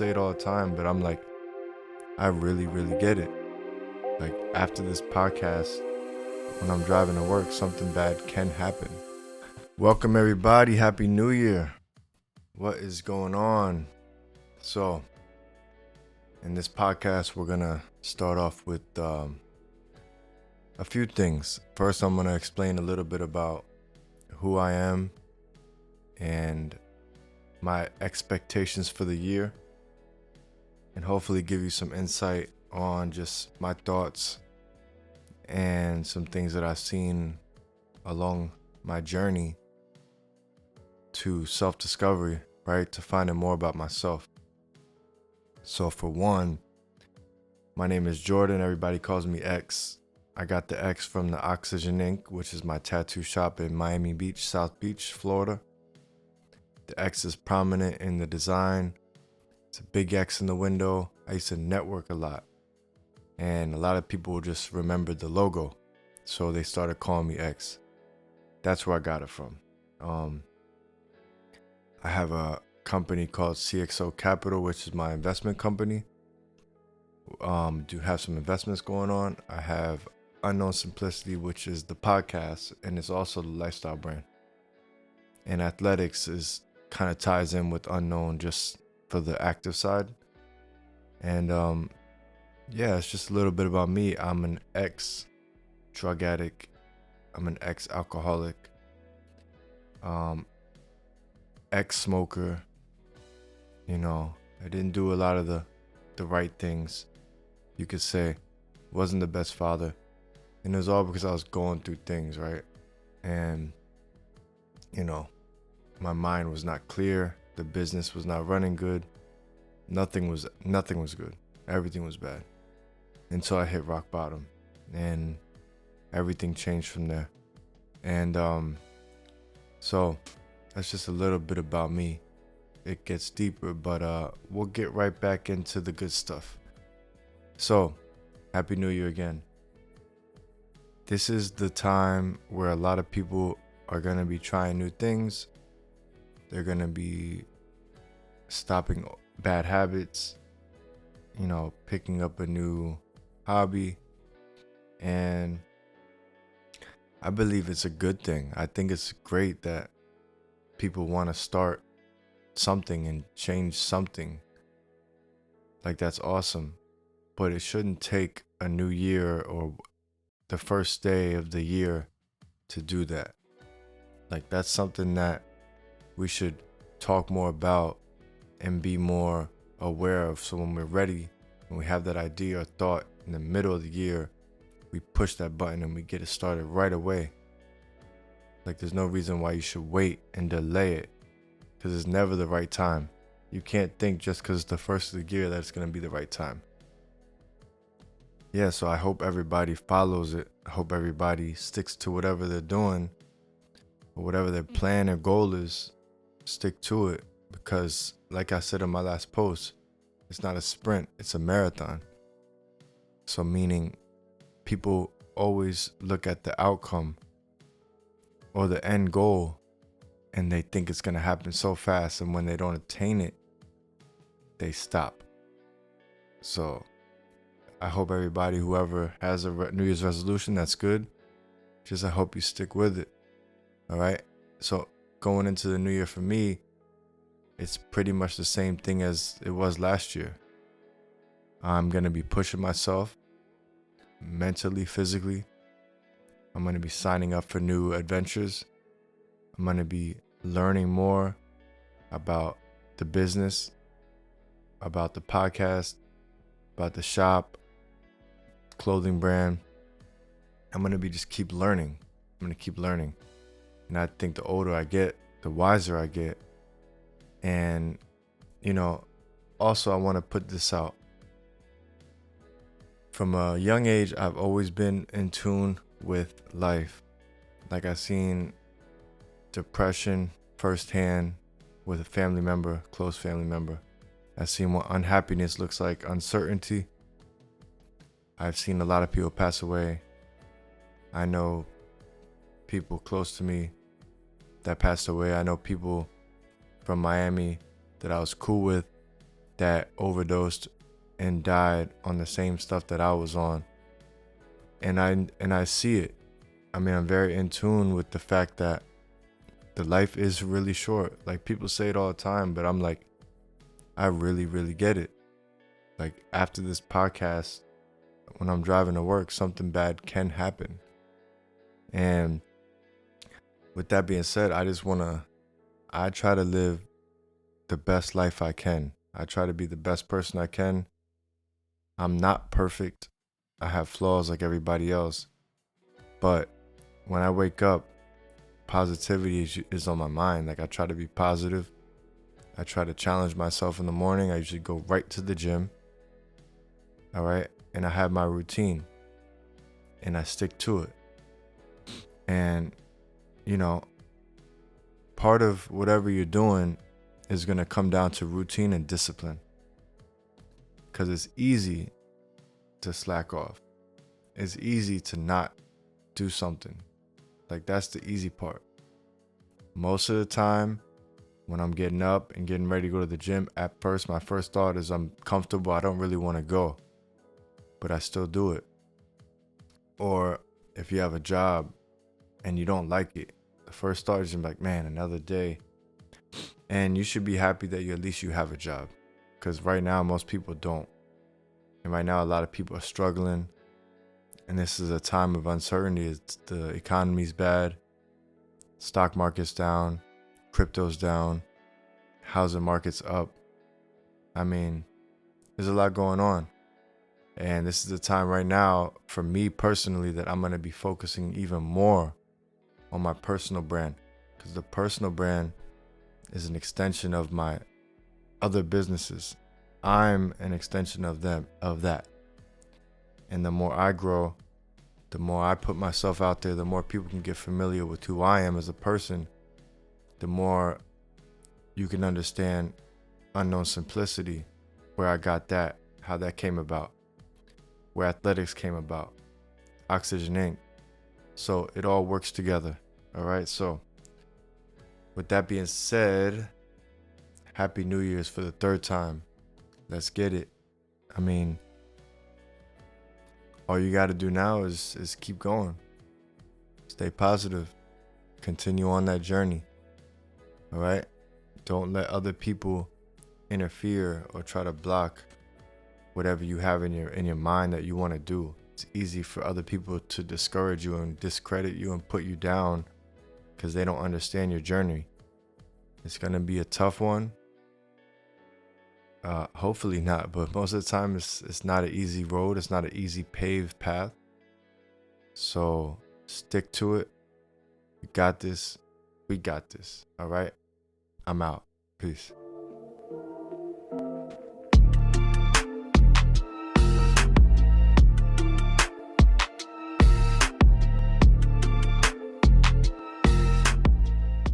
say it all the time, but I'm like, I really, really get it. Like, after this podcast, when I'm driving to work, something bad can happen. Welcome, everybody. Happy New Year. What is going on? So, in this podcast, we're going to start off with a few things. First, I'm going to explain a little bit about who I am and my expectations for the year, and hopefully give you some insight on just my thoughts and some things that I've seen along my journey to self-discovery, right? To finding more about myself. So for one, my name is Jordan. Everybody calls me X. I got the X from the Oxygen Ink, which is my tattoo shop in Miami Beach, South Beach, Florida. The X is prominent in the design. It's a big X in the window. I used to network a lot, and a lot of people just remembered the logo, so they started calling me X. That's where I got it from. I have a company called CXO Capital, which is my investment company. Do have some investments going on. I have Unknown Simplicity, which is the podcast, and it's also the lifestyle brand. And athletics is kind of ties in with Unknown just for the active side. And yeah, it's just a little bit about me. I'm an ex-drug addict. I'm an ex-alcoholic. Ex-smoker. You know, I didn't do a lot of the right things, you could say. Wasn't the best father. And it was all because I was going through things, right? And, you know, my mind was not clear. The business was not running good. Nothing was good. Everything was bad. Until I hit rock bottom. And everything changed from there. And so that's just a little bit about me. It gets deeper, but we'll get right back into the good stuff. So, Happy New Year again. This is the time where a lot of people are going to be trying new things. They're going to be stopping bad habits, you know, picking up a new hobby. And I believe it's a good thing. I think it's great that people want to start something and change something. Like, that's awesome. But it shouldn't take a new year or the first day of the year to do that. Like, that's something that we should talk more about and be more aware of. So when we're ready, when we have that idea or thought in the middle of the year, we push that button and we get it started right away. Like, there's no reason why you should wait and delay it, because it's never the right time. You can't think just because it's the first of the year that it's going to be the right time. Yeah, so I hope everybody follows it. I hope everybody sticks to whatever they're doing or whatever their plan or goal is. Stick to it, because like I said in my last post, it's not a sprint, it's a marathon. So meaning people always look at the outcome or the end goal and they think it's going to happen so fast, and when they don't attain it, they stop. So I hope everybody, whoever has a New Year's resolution, that's good. Just I hope you stick with it. All right. So going into the new year for me, it's pretty much the same thing as it was last year. I'm going to be pushing myself mentally, physically. I'm going to be signing up for new adventures. I'm going to be learning more about the business, about the podcast, about the shop, clothing brand. I'm going to be just keep learning. I'm going to keep learning. And I think the older I get, the wiser I get. And, you know, also I want to put this out. From a young age, I've always been in tune with life. Like, I've seen depression firsthand with a family member, close family member. I've seen what unhappiness looks like, uncertainty. I've seen a lot of people pass away. I know people close to me that passed away. I know people from Miami that I was cool with that overdosed and died on the same stuff that I was on. And I see it. I mean, I'm very in tune with the fact that the life is really short. Like, people say it all the time, but I'm like, I really, really get it. Like, after this podcast, when I'm driving to work, something bad can happen. And with that being said, I try to live the best life I can. I try to be the best person I can. I'm not perfect. I have flaws like everybody else. But when I wake up, positivity is on my mind. Like, I try to be positive. I try to challenge myself in the morning. I usually go right to the gym. All right. And I have my routine and I stick to it. And, you know, part of whatever you're doing is going to come down to routine and discipline. Because it's easy to slack off. It's easy to not do something. Like, that's the easy part. Most of the time, when I'm getting up and getting ready to go to the gym, at first, my first thought is I'm comfortable. I don't really want to go, but I still do it. Or if you have a job and you don't like it, the first thought is like, man, another day. And you should be happy that at least you have a job, because right now most people don't. And right now a lot of people are struggling. And this is a time of uncertainty. The economy's bad. Stock market's down. Crypto's down. Housing market's up. I mean, there's a lot going on. And this is the time right now for me personally that I'm going to be focusing even more on my personal brand. Because the personal brand is an extension of my other businesses. I'm an extension of that. And the more I grow, the more I put myself out there, the more people can get familiar with who I am as a person, the more you can understand Unknown Simplicity, where I got that, how that came about, where athletics came about, Oxygen Inc. So it all works together. All right. So with that being said, Happy New Year's for the third time. Let's get it. I mean, all you got to do now is keep going. Stay positive. Continue on that journey. All right? Don't let other people interfere or try to block whatever you have in your mind that you want to do. It's easy for other people to discourage you and discredit you and put you down because they don't understand your journey. It's going to be a tough one. Hopefully not, but most of the time it's not an easy road. It's not an easy paved path. So stick to it. You got this. We got this. All right. I'm out. Peace.